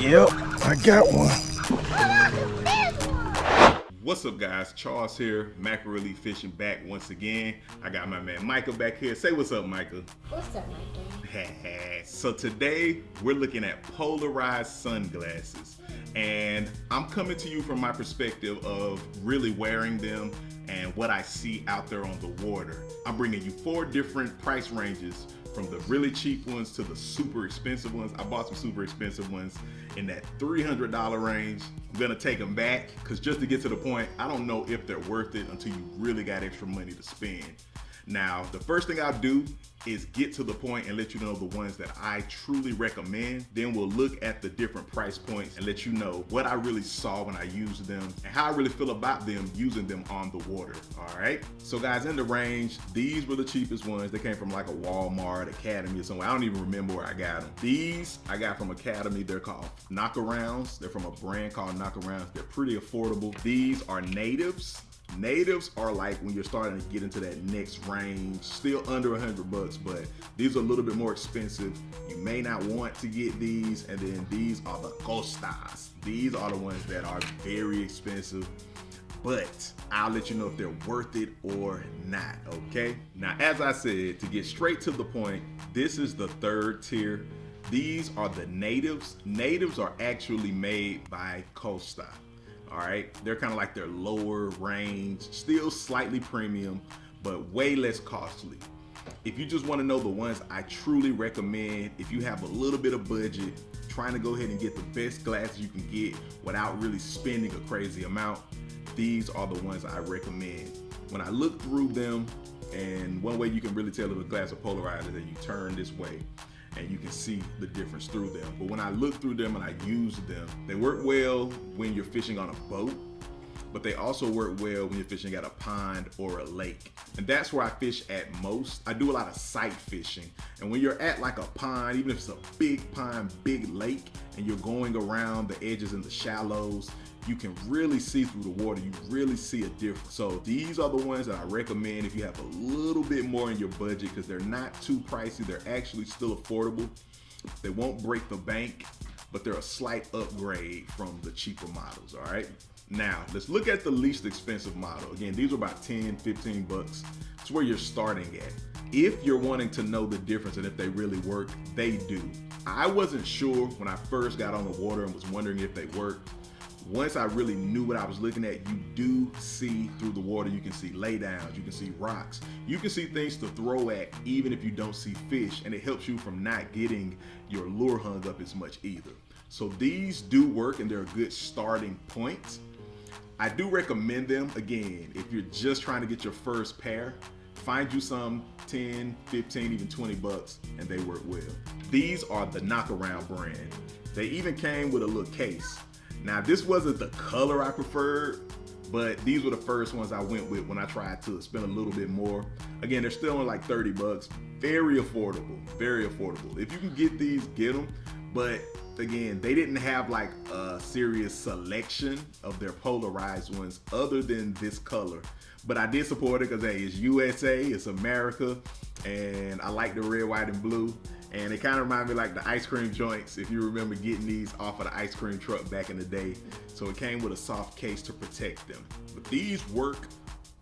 Yep, I got one. What's up, guys? Charles here, Mackerel Elite Fishing back once again. I got my man Michael back here. Say what's up, Michael. What's up, Michael? So today we're looking at polarized sunglasses, and I'm coming to you from my perspective of really wearing them and what I see out there on the water. I'm bringing you 4 different price ranges, from the really cheap ones to the super expensive ones. I bought some super expensive ones in that $300 range. I'm gonna take them back because just to get to the point, I don't know if they're worth it until you really got extra money to spend. Now, the first thing I'll do is get to the point and let you know the ones that I truly recommend. Then we'll look at the different price points and let you know what I really saw when I used them and how I really feel about them using them on the water, all right? So guys, in the range, these were the cheapest ones. They came from like a Walmart, Academy or somewhere. I don't even remember where I got them. These I got from Academy. They're called Knockarounds. They're from a brand called Knockarounds. They're pretty affordable. These are natives. Natives are like when you're starting to get into that next range, still under $100, but these are a little bit more expensive. You may not want to get these. And then these are the Costas. These are the ones that are very expensive, but I'll let you know if they're worth it or not, okay? Now, as I said, to get straight to the point, this is the third tier. These are the natives. Natives are actually made by Costa. All right, they're kind of like their lower range, still slightly premium, but way less costly. If you just want to know the ones I truly recommend, if you have a little bit of budget, trying to go ahead and get the best glasses you can get without really spending a crazy amount, these are the ones I recommend. When I look through them, and one way you can really tell if a glass is polarized is that you turn this way and you can see the difference through them. But when I look through them and I use them, they work well when you're fishing on a boat, but they also work well when you're fishing at a pond or a lake. And that's where I fish at most. I do a lot of sight fishing. And when you're at like a pond, even if it's a big pond, big lake, and you're going around the edges and the shallows, you can really see through the water. You really see a difference. So these are the ones that I recommend if you have a little bit more in your budget, because they're not too pricey. They're actually still affordable. They won't break the bank, but they're a slight upgrade from the cheaper models, all right? Now, let's look at the least expensive model. Again, these are about 10, 15 bucks. It's where you're starting at. If you're wanting to know the difference and if they really work, they do. I wasn't sure when I first got on the water and was wondering if they worked. Once I really knew what I was looking at, you do see through the water. You can see laydowns, you can see rocks, you can see things to throw at even if you don't see fish, and it helps you from not getting your lure hung up as much either. So these do work and they're a good starting point. I do recommend them. Again, if you're just trying to get your first pair, find you some 10, 15, even 20 bucks, and they work well. These are the Knockaround brand. They even came with a little case. Now, this wasn't the color I preferred, but these were the first ones I went with when I tried to spend a little bit more. Again, they're still only like 30 bucks. Very affordable, very affordable. If you can get these, get them. But again, they didn't have like a serious selection of their polarized ones other than this color. But I did support it because, hey, it's USA, it's America, and I like the red, white, and blue. And it kind of reminded me like the ice cream joints, if you remember getting these off of the ice cream truck back in the day. So it came with a soft case to protect them. But these work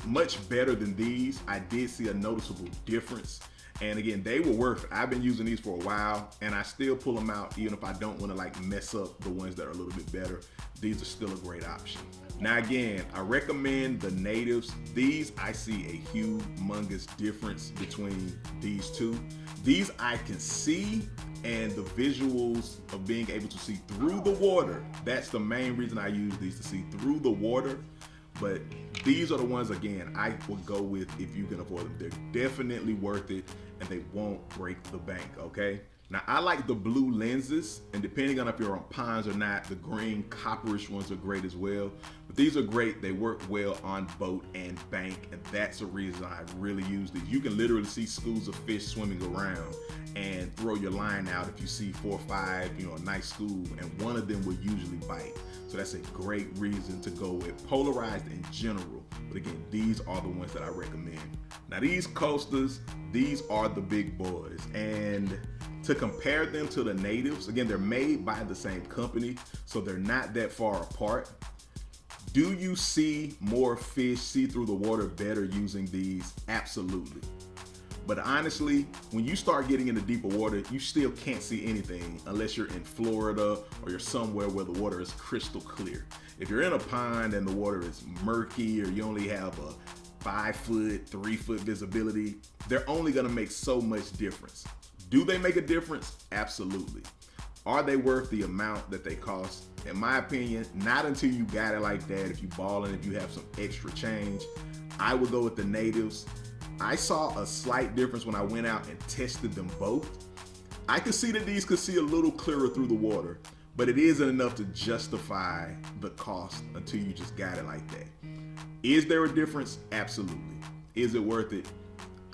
much better than these. I did see a noticeable difference. And again, they were worth it. I've been using these for a while, and I still pull them out even if I don't want to like mess up the ones that are a little bit better. These are still a great option. Now again, I recommend the natives. These, I see a humongous difference between these two. These I can see, and the visuals of being able to see through the water, that's the main reason I use these, to see through the water. But these are the ones, again, I would go with if you can afford them. They're definitely worth it, and they won't break the bank, okay? Now, I like the blue lenses, and depending on if you're on ponds or not, the green copperish ones are great as well. But these are great. They work well on boat and bank, and that's the reason I really use these. You can literally see schools of fish swimming around and throw your line out if you see 4 or 5, a nice school, and one of them will usually bite. So that's a great reason to go with polarized in general. But again, these are the ones that I recommend. Now these coasters, these are the big boys. And To compare them to the natives, again, they're made by the same company, so they're not that far apart. Do you see more fish see through the water better using these? Absolutely. But honestly, when you start getting into deeper water, you still can't see anything unless you're in Florida or you're somewhere where the water is crystal clear. If you're in a pond and the water is murky, or you only have a 5 foot, 3 foot visibility, they're only gonna make so much difference. Do they make a difference? Absolutely. Are they worth the amount that they cost? In my opinion, not until you got it like that. If you ballin', if you have some extra change, I would go with the natives. I saw a slight difference when I went out and tested them both. I could see that these could see a little clearer through the water, but it isn't enough to justify the cost until you just got it like that. Is there a difference? Absolutely. Is it worth it?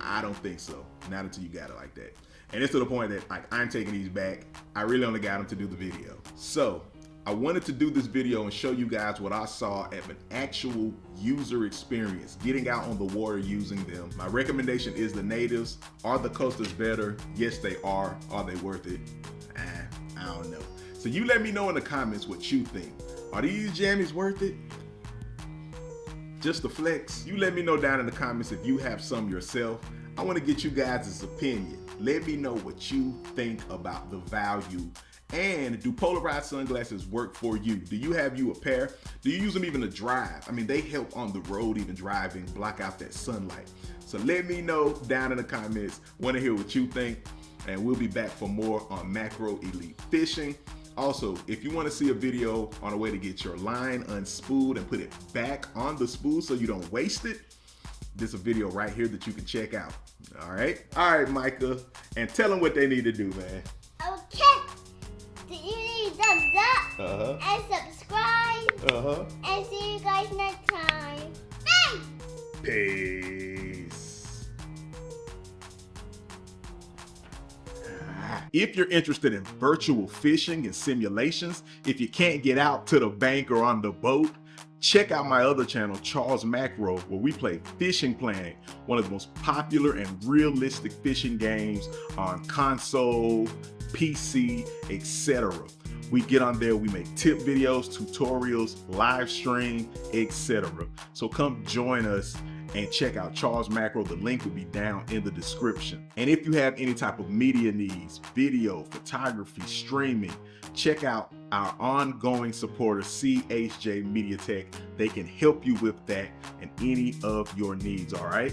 I don't think so. Not until you got it like that. And it's to the point that like I'm taking these back. I really only got them to do the video. So I wanted to do this video and show you guys what I saw at an actual user experience, getting out on the water using them. My recommendation is the natives. Are the coasters better? Yes, they are. Are they worth it? I don't know. So you let me know in the comments what you think. Are these jammies worth it? Just a flex? You let me know down in the comments if you have some yourself. I want to get you guys' opinion. Let me know what you think about the value. And do polarized sunglasses work for you? Do you have a pair? Do you use them even to drive? I mean, they help on the road, even driving, block out that sunlight. So let me know down in the comments. Want to hear what you think. And we'll be back for more on macro elite fishing. Also, if you want to see a video on a way to get your line unspooled and put it back on the spool so you don't waste it, there's a video right here that you can check out. All right, Micah, and tell them what they need to do, man. Okay, so you need thumbs up and subscribe, and see you guys next time. Bye. Peace. If you're interested in virtual fishing and simulations, if you can't get out to the bank or on the boat, check out my other channel, Charles Macro, where we play Fishing Planet, one of the most popular and realistic fishing games on console, PC, etc. We get on there, we make tip videos, tutorials, live stream, etc. So come join us and check out Charles Macro. The link will be down in the description. And if you have any type of media needs, video, photography, streaming, check out our ongoing supporter, CHJ Media Tech. They can help you with that and any of your needs, all right?